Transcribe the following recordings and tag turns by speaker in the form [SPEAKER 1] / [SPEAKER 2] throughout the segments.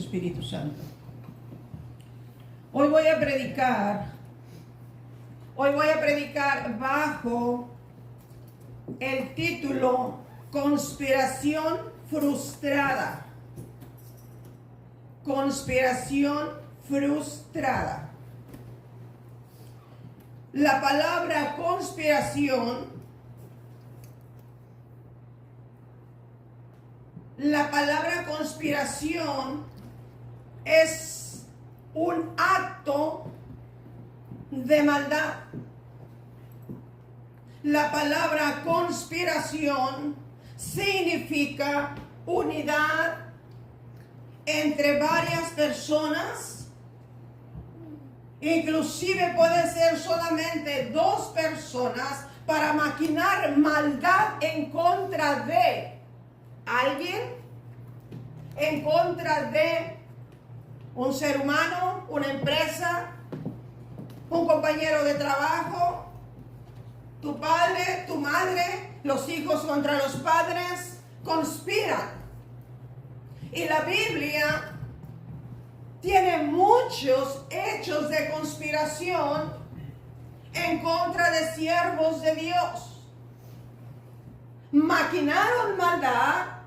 [SPEAKER 1] Espíritu Santo. Hoy voy a predicar bajo el título Conspiración frustrada. Conspiración frustrada. La palabra conspiración es un acto de maldad. La palabra conspiración significa unidad entre varias personas. Inclusive puede ser solamente dos personas para maquinar maldad en contra de alguien, en contra de un ser humano, una empresa, un compañero de trabajo, tu padre, tu madre, los hijos contra los padres, conspiran. Y la Biblia tiene muchos hechos de conspiración en contra de siervos de Dios. Maquinaron maldad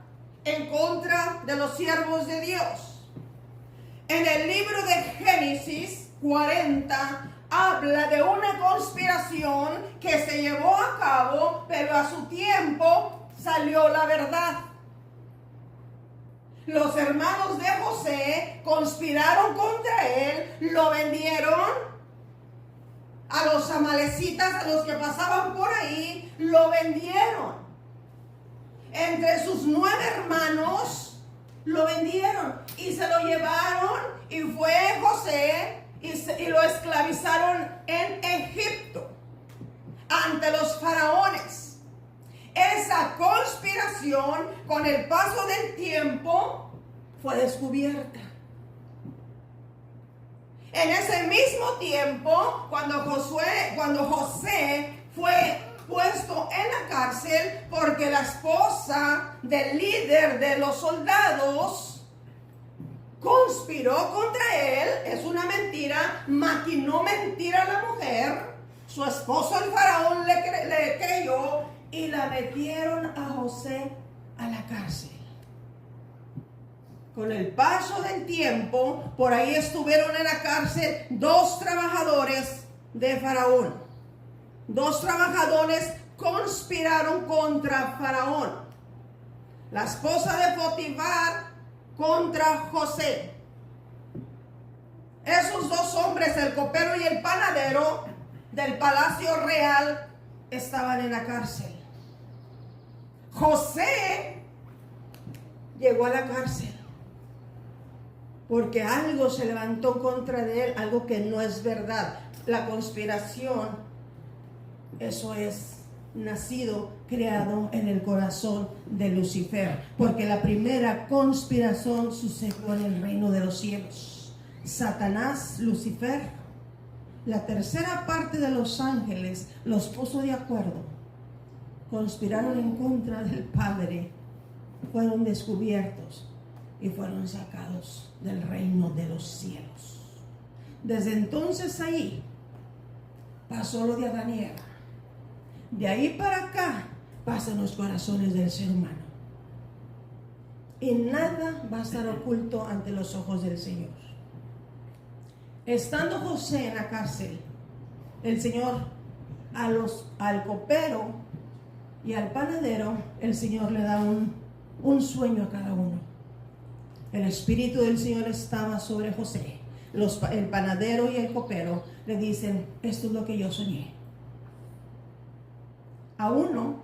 [SPEAKER 1] en contra de los siervos de Dios. En el libro de Génesis 40 habla de una conspiración que se llevó a cabo, pero a su tiempo salió la verdad. Los hermanos de José conspiraron contra él, lo vendieron a los amalecitas, a los que pasaban por ahí, lo vendieron. Entre sus 9 hermanos lo vendieron y se lo llevaron, y fue José y lo esclavizaron en Egipto ante los faraones. Esa conspiración, con el paso del tiempo, fue descubierta. En ese mismo tiempo, cuando José fue puesto en la cárcel porque la esposa del líder de los soldados conspiró contra él, es una mentira, maquinó mentira a la mujer, su esposo el faraón le creyó y la metieron a José a la cárcel. Con el paso del tiempo, por ahí estuvieron en la cárcel 2 trabajadores de Faraón. 2 trabajadores conspiraron contra Faraón. La esposa de Potifar contra José. Esos 2 hombres, el copero y el panadero del palacio real, estaban en la cárcel. José llegó a la cárcel porque algo se levantó contra de él, algo que no es verdad. La conspiración, eso es nacido, creado en el corazón de Lucifer, porque la primera conspiración sucedió en el reino de los cielos. Satanás, Lucifer, la tercera parte de los ángeles los puso de acuerdo, conspiraron en contra del Padre, fueron descubiertos y fueron sacados del reino de los cielos. Desde entonces ahí pasó lo de Adán y Eva. De ahí para acá pasan los corazones del ser humano. Y nada va a estar oculto ante los ojos del Señor. Estando José en la cárcel, el Señor al copero y al panadero, el Señor le da un sueño a cada uno. El Espíritu del Señor estaba sobre José. El panadero y el copero le dicen: esto es lo que yo soñé. A uno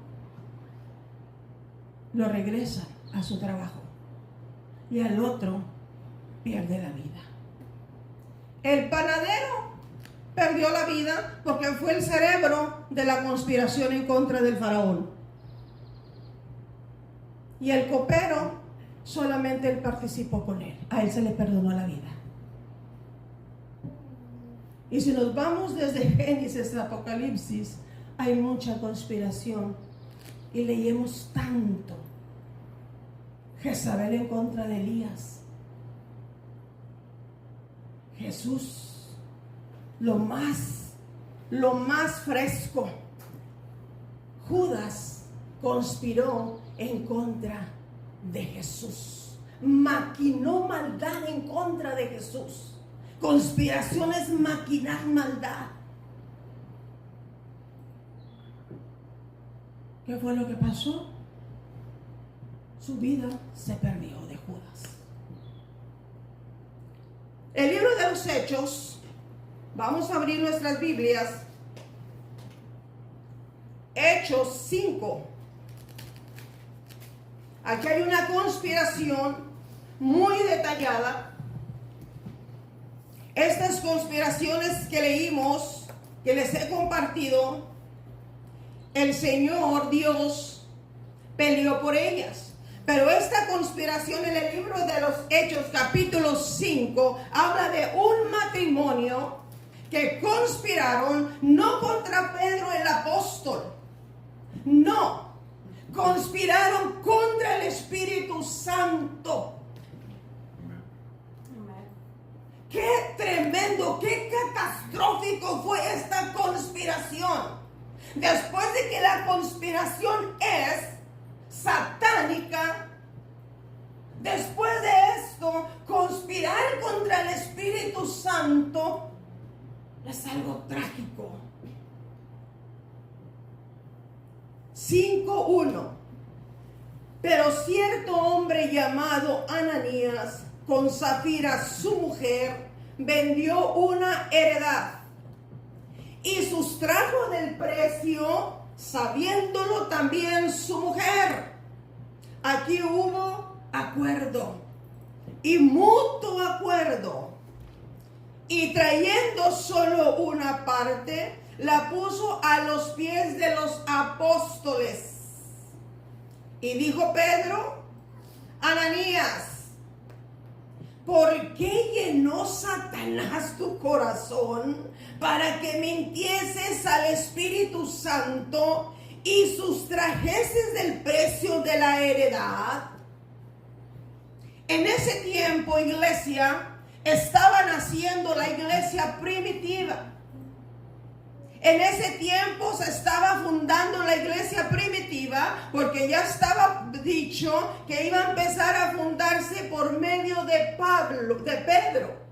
[SPEAKER 1] lo regresan a su trabajo y al otro pierde la vida. El panadero perdió la vida porque fue el cerebro de la conspiración en contra del faraón. Y el copero, solamente él participó con él. A él se le perdonó la vida. Y si nos vamos desde Génesis a Apocalipsis, hay mucha conspiración. Y leemos tanto. Jezabel en contra de Elías. Jesús, lo más fresco. Judas conspiró en contra de Jesús, maquinó maldad en contra de Jesús. Conspiración es maquinar maldad. ¿Qué fue lo que pasó? Su vida se perdió de Judas. El libro de los Hechos, vamos a abrir nuestras Biblias. Hechos 5. Aquí hay una conspiración muy detallada. Estas conspiraciones que leímos, que les he compartido, el Señor Dios peleó por ellas. Pero esta conspiración en el libro de los Hechos, capítulo 5, habla de un matrimonio que conspiraron no contra Pedro el apóstol, no, conspiraron contra el Espíritu Santo. Qué tremendo, qué catastrófico fue esta conspiración. Después de que la conspiración es satánica, después de esto, conspirar contra el Espíritu Santo es algo trágico. 5:1. Pero cierto hombre llamado Ananías, con Zafira su mujer, vendió una heredad y sustrajo del precio, sabiéndolo también su mujer. Aquí hubo acuerdo y mutuo acuerdo. Y trayendo solo una parte, la puso a los pies de los apóstoles. Y dijo Pedro: Ananías, ¿por qué llenó Satanás tu corazón para que mintieses al Espíritu Santo y sustrajeses del precio de la heredad? En ese tiempo, iglesia, estaban haciendo la iglesia primitiva. En ese tiempo se estaba fundando la iglesia primitiva, porque ya estaba dicho que iba a empezar a fundarse por medio de Pedro.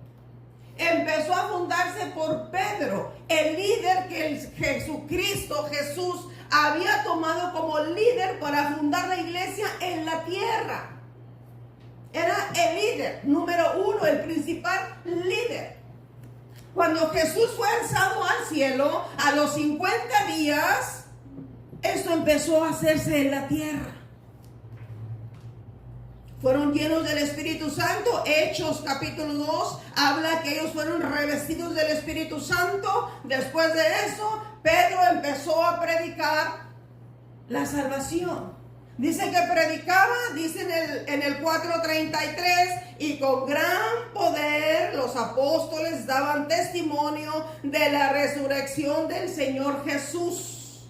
[SPEAKER 1] Empezó a fundarse por Pedro, el líder que Jesús había tomado como líder para fundar la iglesia en la tierra. Era el líder número 1, el principal líder. Cuando Jesús fue alzado al cielo, a los 50 días, esto empezó a hacerse en la tierra. Fueron llenos del Espíritu Santo. Hechos capítulo 2 habla que ellos fueron revestidos del Espíritu Santo. Después de eso, Pedro empezó a predicar la salvación. Dice que predicaba, dice en el 4:33, y con gran poder los apóstoles daban testimonio de la resurrección del Señor Jesús.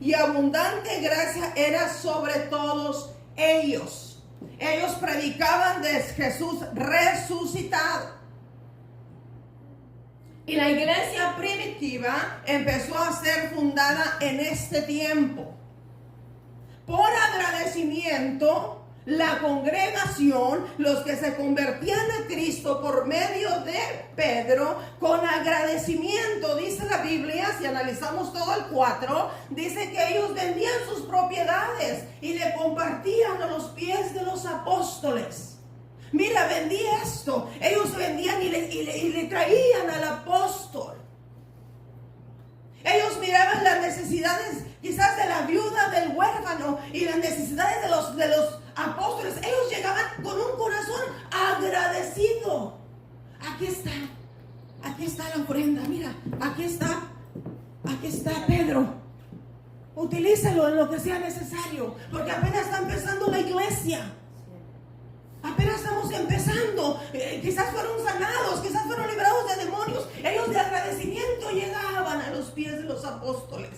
[SPEAKER 1] Y abundante gracia era sobre todos ellos. Ellos predicaban de Jesús resucitado. Y la iglesia primitiva empezó a ser fundada en este tiempo. Por agradecimiento, la congregación, los que se convertían a Cristo por medio de Pedro, con agradecimiento, dice la Biblia, si analizamos todo el 4, dice que ellos vendían sus propiedades y le compartían a los pies de los apóstoles. Mira, vendí esto. Ellos vendían y le traían al apóstol. Ellos miraban las necesidades quizás de la viuda, del huérfano, y las necesidades de los apóstoles. Ellos llegaban con un corazón agradecido. Aquí está la ofrenda. Mira, aquí está Pedro. Utilízalo en lo que sea necesario, porque apenas está empezando la iglesia. Apenas estamos empezando. Quizás fueron sanados, quizás fueron liberados de demonios. Ellos de agradecimiento llegaban a los pies de los apóstoles.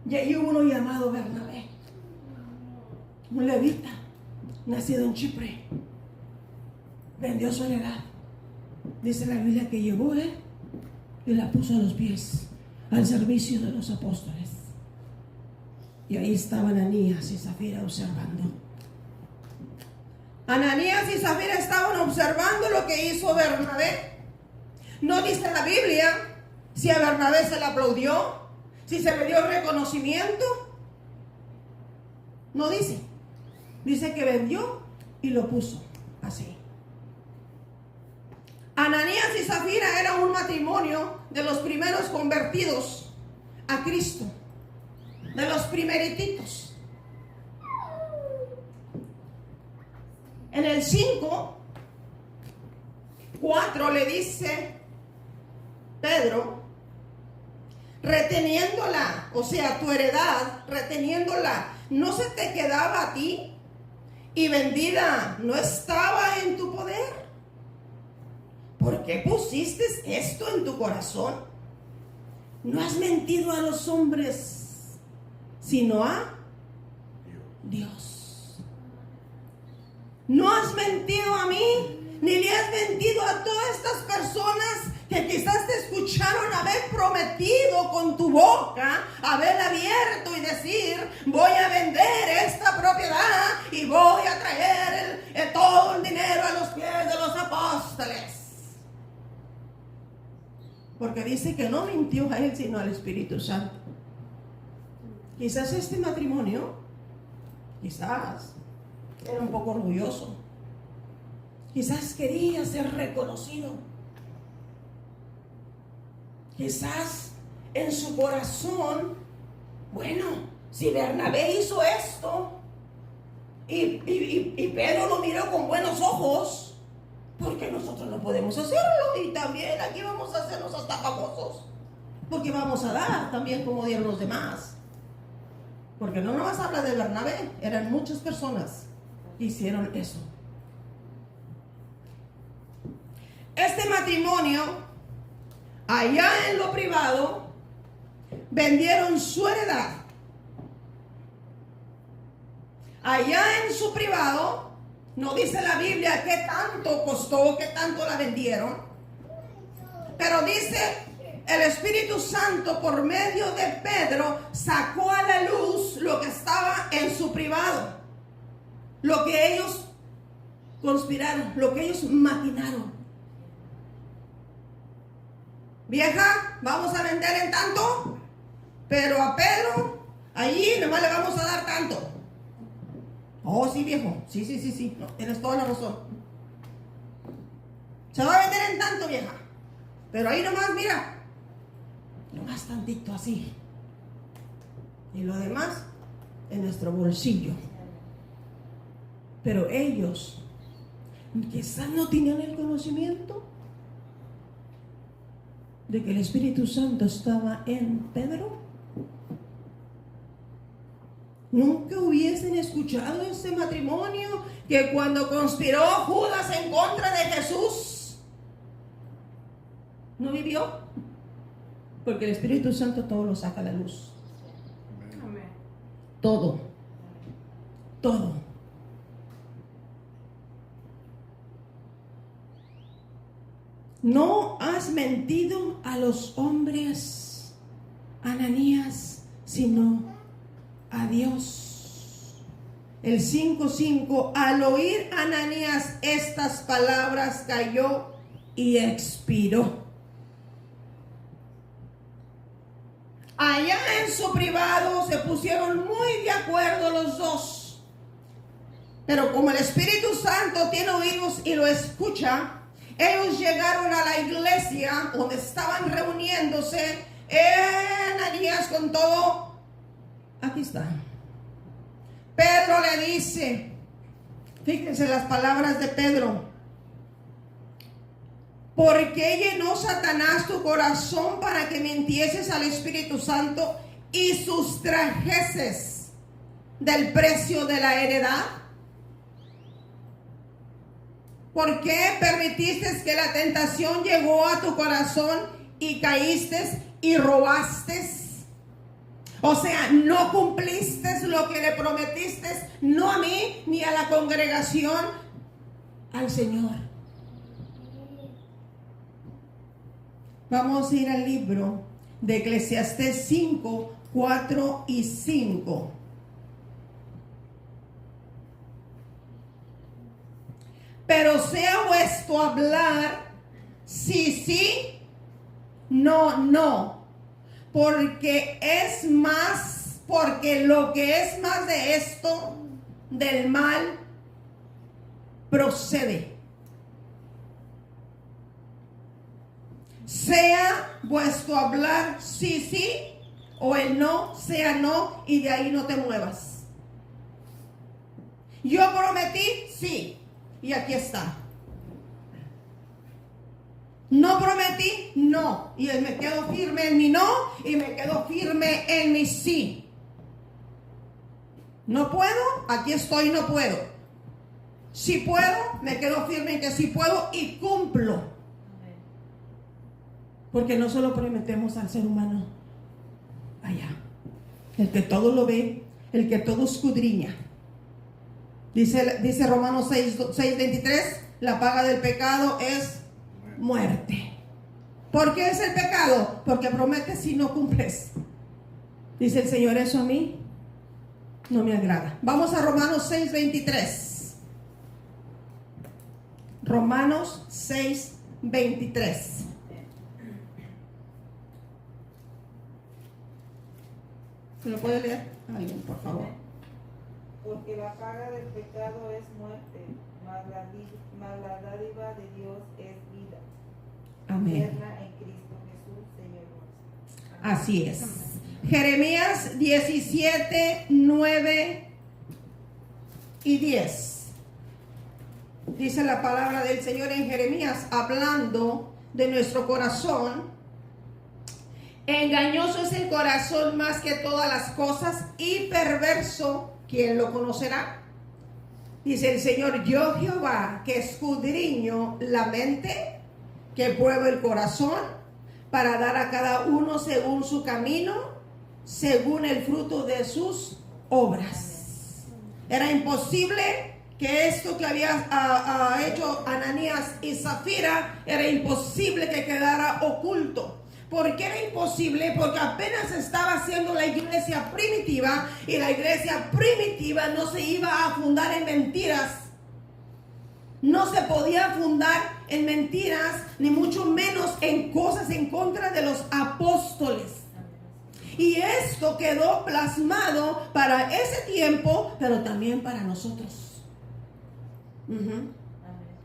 [SPEAKER 1] Y hay uno llamado Bernabé, un levita, nacido en Chipre, vendió su heredad Dice la Biblia que llevó él y la puso a los pies, al servicio de los apóstoles. Y ahí estaban Ananías y Zafira observando. Ananías y Zafira estaban observando lo que hizo Bernabé. No dice la Biblia si a Bernabé se le aplaudió, si se le dio reconocimiento. No dice. Dice que vendió y lo puso así. Ananías y Zafira era un matrimonio de los primeros convertidos a Cristo, de los primerititos. En el 5:4 le dice Pedro, reteniéndola, o sea, tu heredad, reteniéndola, ¿no se te quedaba a ti? Y vendida, ¿no estaba en tu poder? ¿Por qué pusiste esto en tu corazón? No has mentido a los hombres, sino a Dios. No has mentido a mí, ni le has mentido a todas estas personas que quizás te escucharon haber prometido con tu boca, haber abierto y decir, voy a vender esta propiedad y voy a traer todo el dinero a los pies de los apóstoles. Porque dice que no mintió a él, sino al Espíritu Santo. Quizás este matrimonio, quizás era un poco orgulloso. Quizás quería ser reconocido. Quizás en su corazón, bueno, si Bernabé hizo esto y Pedro lo miró con buenos ojos, ¿por qué nosotros no podemos hacerlo? Y también aquí vamos a hacernos hasta famosos, porque vamos a dar también como dieron los demás. Porque no nomás habla de Bernabé, eran muchas personas que hicieron eso. Este matrimonio, allá en lo privado, vendieron su heredad. Allá en su privado, no dice la Biblia qué tanto costó, qué tanto la vendieron, pero dice el Espíritu Santo por medio de Pedro sacó a la luz lo que estaba en su privado, lo que ellos conspiraron, lo que ellos maquinaron. Vieja, vamos a vender en tanto, pero a Pedro allí nomás le vamos a dar tanto. Oh, sí, viejo, sí, no, tienes toda la razón. Se va a vender en tanto, vieja, pero ahí nomás, mira, nomás tantito así, y lo demás en nuestro bolsillo. Pero ellos quizás no tenían el conocimiento de que el Espíritu Santo estaba en Pedro. Nunca hubiesen escuchado ese matrimonio que cuando conspiró Judas en contra de Jesús, no vivió, porque el Espíritu Santo todo lo saca a la luz. Amén. Todo. No has mentido a los hombres, Ananías, sino a Dios. El 5:5, al oír Ananías estas palabras, cayó y expiró. Allá en su privado se pusieron muy de acuerdo los dos, pero como el Espíritu Santo tiene oídos y lo escucha, ellos llegaron a la iglesia donde estaban reuniéndose. Ananías con todo, aquí está. Pedro le dice, fíjense las palabras de Pedro: ¿por qué llenó Satanás tu corazón para que mintieses al Espíritu Santo y sustrajeses del precio de la heredad? ¿Por qué permitiste que la tentación llegó a tu corazón y caíste y robaste? O sea, no cumpliste lo que le prometiste, no a mí ni a la congregación, al Señor. Vamos a ir al libro de Eclesiastés 5, 4 y 5. Pero sea vuestro hablar sí, sí, no, no. Porque lo que es más de esto, del mal, procede. Sea vuestro hablar sí, sí, o el no, sea no, y de ahí no te muevas. Yo prometí, sí, y aquí está. No prometí, no, y me quedo firme en mi no, y me quedo firme en mi sí. No puedo, aquí estoy, no puedo. Si puedo, me quedo firme en que sí puedo y cumplo. Porque no solo prometemos al ser humano allá, el que todo lo ve, el que todo escudriña. Dice Romanos 6:23, la paga del pecado es muerte. ¿Por qué es el pecado? Porque prometes y no cumples. Dice el Señor, eso a mí no me agrada. Vamos a Romanos 6:23. Romanos 6:23. ¿Se lo puede leer alguien, por favor?
[SPEAKER 2] Porque la paga del pecado es muerte, mas la dádiva de Dios es vida.
[SPEAKER 1] Amén.
[SPEAKER 2] Eterna en Cristo Jesús, Señor nuestro. Amén.
[SPEAKER 1] Así es. Jeremías 17, 9 y 10. Dice la palabra del Señor en Jeremías, hablando de nuestro corazón. Engañoso es el corazón más que todas las cosas y perverso, ¿quién lo conocerá? Dice el Señor, yo Jehová, que escudriño la mente, que pruebo el corazón, para dar a cada uno según su camino, según el fruto de sus obras. Era imposible que esto que había hecho Ananías y Zafira, era imposible que quedara oculto. ¿Por qué era imposible? Porque apenas estaba haciendo la iglesia primitiva, y la iglesia primitiva no se iba a fundar en mentiras. No se podía fundar en mentiras, ni mucho menos en cosas en contra de los apóstoles. Y esto quedó plasmado para ese tiempo, pero también para nosotros.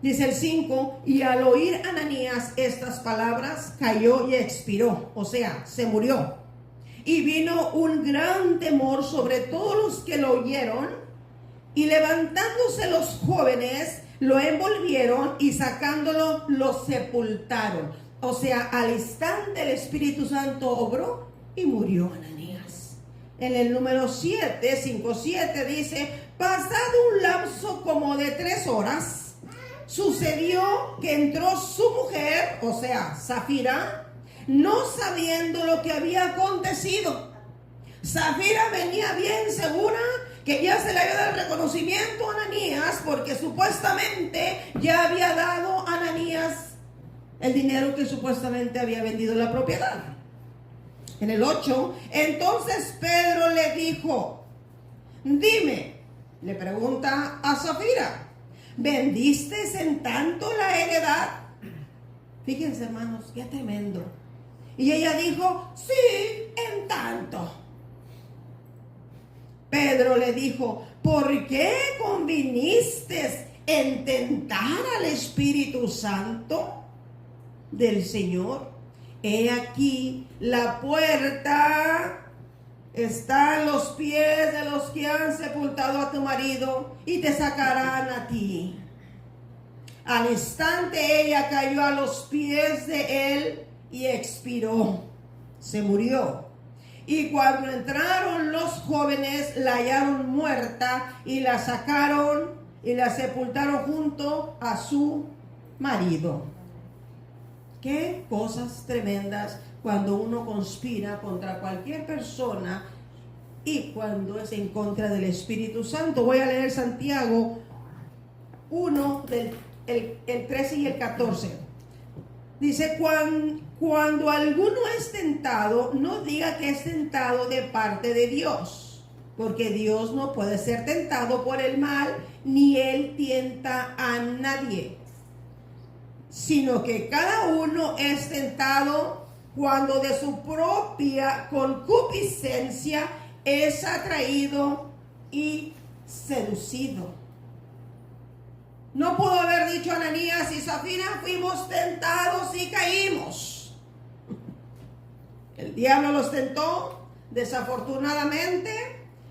[SPEAKER 1] Dice el 5, y al oír Ananías estas palabras, cayó y expiró, o sea, se murió. Y vino un gran temor sobre todos los que lo oyeron, y levantándose los jóvenes, lo envolvieron y sacándolo, lo sepultaron. O sea, al instante el Espíritu Santo obró y murió Ananías. En el número 7, 5:7 dice, pasado un lapso como de 3 horas, sucedió que entró su mujer, o sea, Zafira, no sabiendo lo que había acontecido. Zafira venía bien segura que ya se le había dado el reconocimiento a Ananías, porque supuestamente ya había dado a Ananías el dinero que supuestamente había vendido la propiedad. En el 8, entonces Pedro le dijo, dime, le pregunta a Zafira, ¿vendiste en tanto la heredad? Fíjense, hermanos, qué tremendo. Y ella dijo, sí, en tanto. Pedro le dijo, ¿por qué conviniste en tentar al Espíritu Santo del Señor? He aquí, la puerta está en los pies de los que han sepultado a tu marido y te sacarán a ti. Al instante ella cayó a los pies de él y expiró, se murió. Y cuando entraron los jóvenes, la hallaron muerta y la sacaron y la sepultaron junto a su marido. Qué cosas tremendas cuando uno conspira contra cualquier persona y cuando es en contra del Espíritu Santo. Voy a leer Santiago 1, el 13 y el 14. Dice, Cuando alguno es tentado, no diga que es tentado de parte de Dios, porque Dios no puede ser tentado por el mal, ni Él tienta a nadie, sino que cada uno es tentado cuando de su propia concupiscencia es atraído y seducido. No pudo haber dicho Ananías y Zafira, fuimos tentados y caímos. El diablo los tentó, desafortunadamente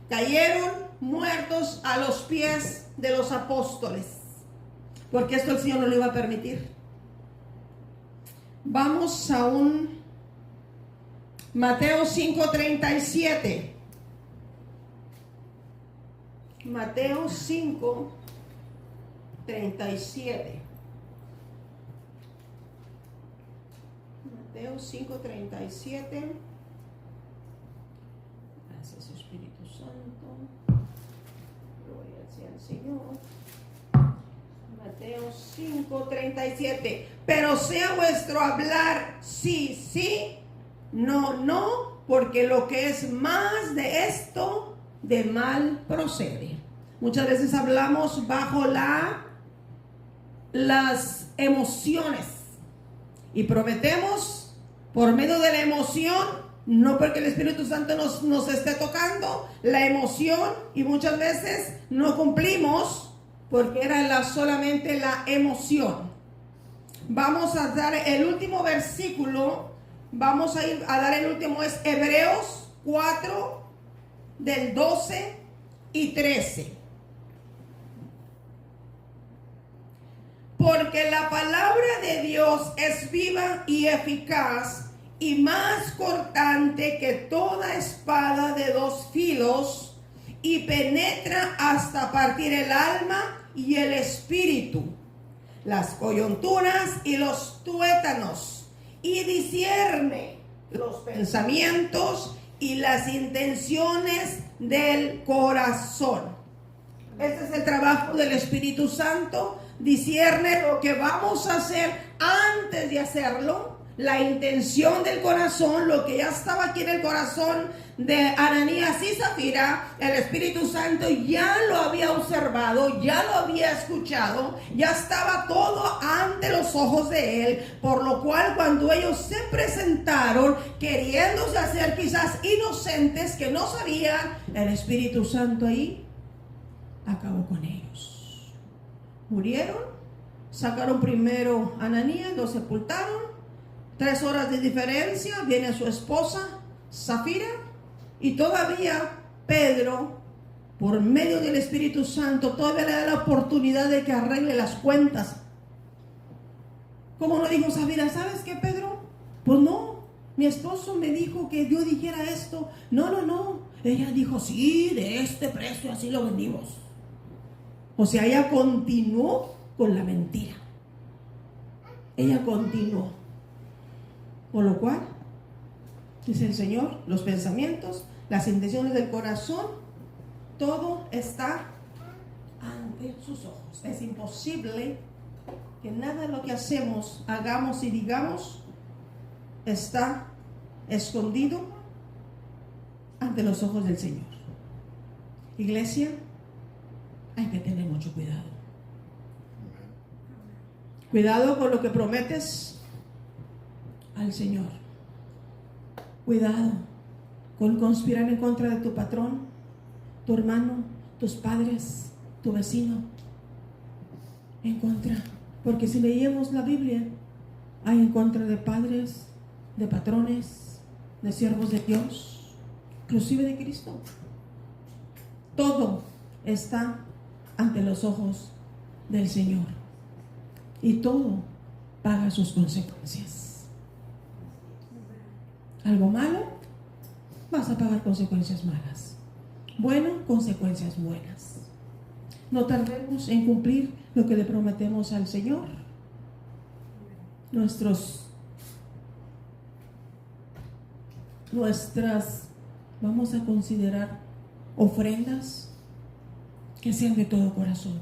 [SPEAKER 1] cayeron muertos a los pies de los apóstoles, porque esto el Señor no lo iba a permitir. Vamos a un Mateo 5:37. Mateo 5:37. Mateo 5:37. Gracias, Espíritu Santo. Gloria sea al Señor. Mateo 5:37. Pero sea vuestro hablar sí, sí, no, no, porque lo que es más de esto, de mal procede. Muchas veces hablamos bajo las emociones y prometemos por medio de la emoción, no porque el Espíritu Santo nos esté tocando la emoción, y muchas veces no cumplimos porque era solamente la emoción. Vamos a dar el último versículo, vamos a dar el último, es Hebreos 4 del 12 y 13. Porque la palabra de Dios es viva y eficaz y más cortante que toda espada de dos filos, y penetra hasta partir el alma y el espíritu, las coyunturas y los tuétanos, y discierne los pensamientos y las intenciones del corazón. Este es el trabajo del Espíritu Santo. Discierne lo que vamos a hacer antes de hacerlo, la intención del corazón, lo que ya estaba aquí en el corazón de Ananías y Zafira. El Espíritu Santo ya lo había observado, ya lo había escuchado, ya estaba todo ante los ojos de él, por lo cual cuando ellos se presentaron queriéndose hacer quizás inocentes, que no sabían, el Espíritu Santo ahí acabó con ellos. Murieron, sacaron primero a Ananías, lo sepultaron. 3 horas de diferencia, viene su esposa Zafira, y todavía Pedro, por medio del Espíritu Santo, todavía le da la oportunidad de que arregle las cuentas. ¿Cómo no dijo Zafira? ¿Sabes qué, Pedro? Pues no, mi esposo me dijo que yo dijera esto. No. Ella dijo, sí, de este precio así lo vendimos. O sea, ella continuó con la mentira. Ella continuó. Por lo cual, dice el Señor, los pensamientos, las intenciones del corazón, todo está ante sus ojos. Es imposible que nada de lo que hacemos, hagamos y digamos está escondido ante los ojos del Señor. Iglesia, hay que tener mucho cuidado. Cuidado con lo que prometes al Señor. Cuidado con conspirar en contra de tu patrón, tu hermano, tus padres, tu vecino. En contra. Porque si leemos la Biblia, hay en contra de padres, de patrones, de siervos de Dios, inclusive de Cristo. Todo está ante los ojos del Señor. Y todo paga sus consecuencias. Algo malo, vas a pagar consecuencias malas. Bueno, consecuencias buenas. No tardemos en cumplir lo que le prometemos al Señor. Vamos a considerar ofrendas que sean de todo corazón.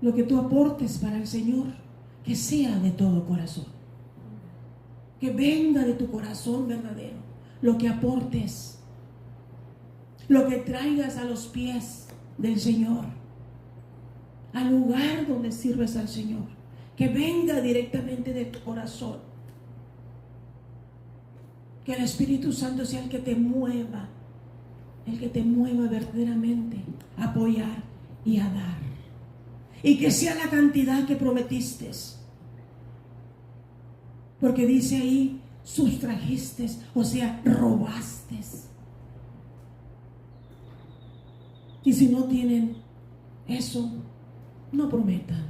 [SPEAKER 1] Lo que tú aportes para el Señor, que sea de todo corazón. que venga de tu corazón verdadero, lo que aportes, lo que traigas a los pies del Señor, al lugar donde sirves al Señor, que venga directamente de tu corazón. Que el Espíritu Santo sea el que te mueva verdaderamente a apoyar y a dar. Y que sea la cantidad que prometiste. Porque dice ahí, sustrajiste, o sea, robaste. Y si no tienen eso, no prometan.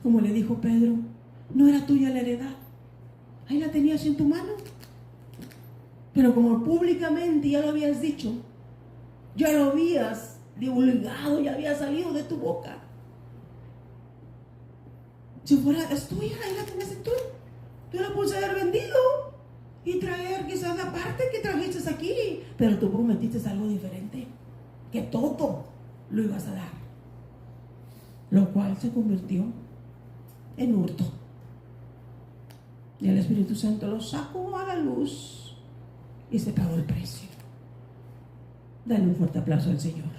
[SPEAKER 1] Como le dijo Pedro, no era tuya la heredad, ahí la tenías en tu mano. Pero como públicamente ya lo habías dicho, ya lo habías divulgado, ya había salido de tu boca. Si fuera es tuya, ahí la tienes tú. Tú la puedes haber vendido y traer quizás la parte que trajiste aquí. Pero tú prometiste algo diferente, que todo lo ibas a dar. Lo cual se convirtió en hurto. Y el Espíritu Santo lo sacó a la luz y se pagó el precio. Dale un fuerte aplauso al Señor.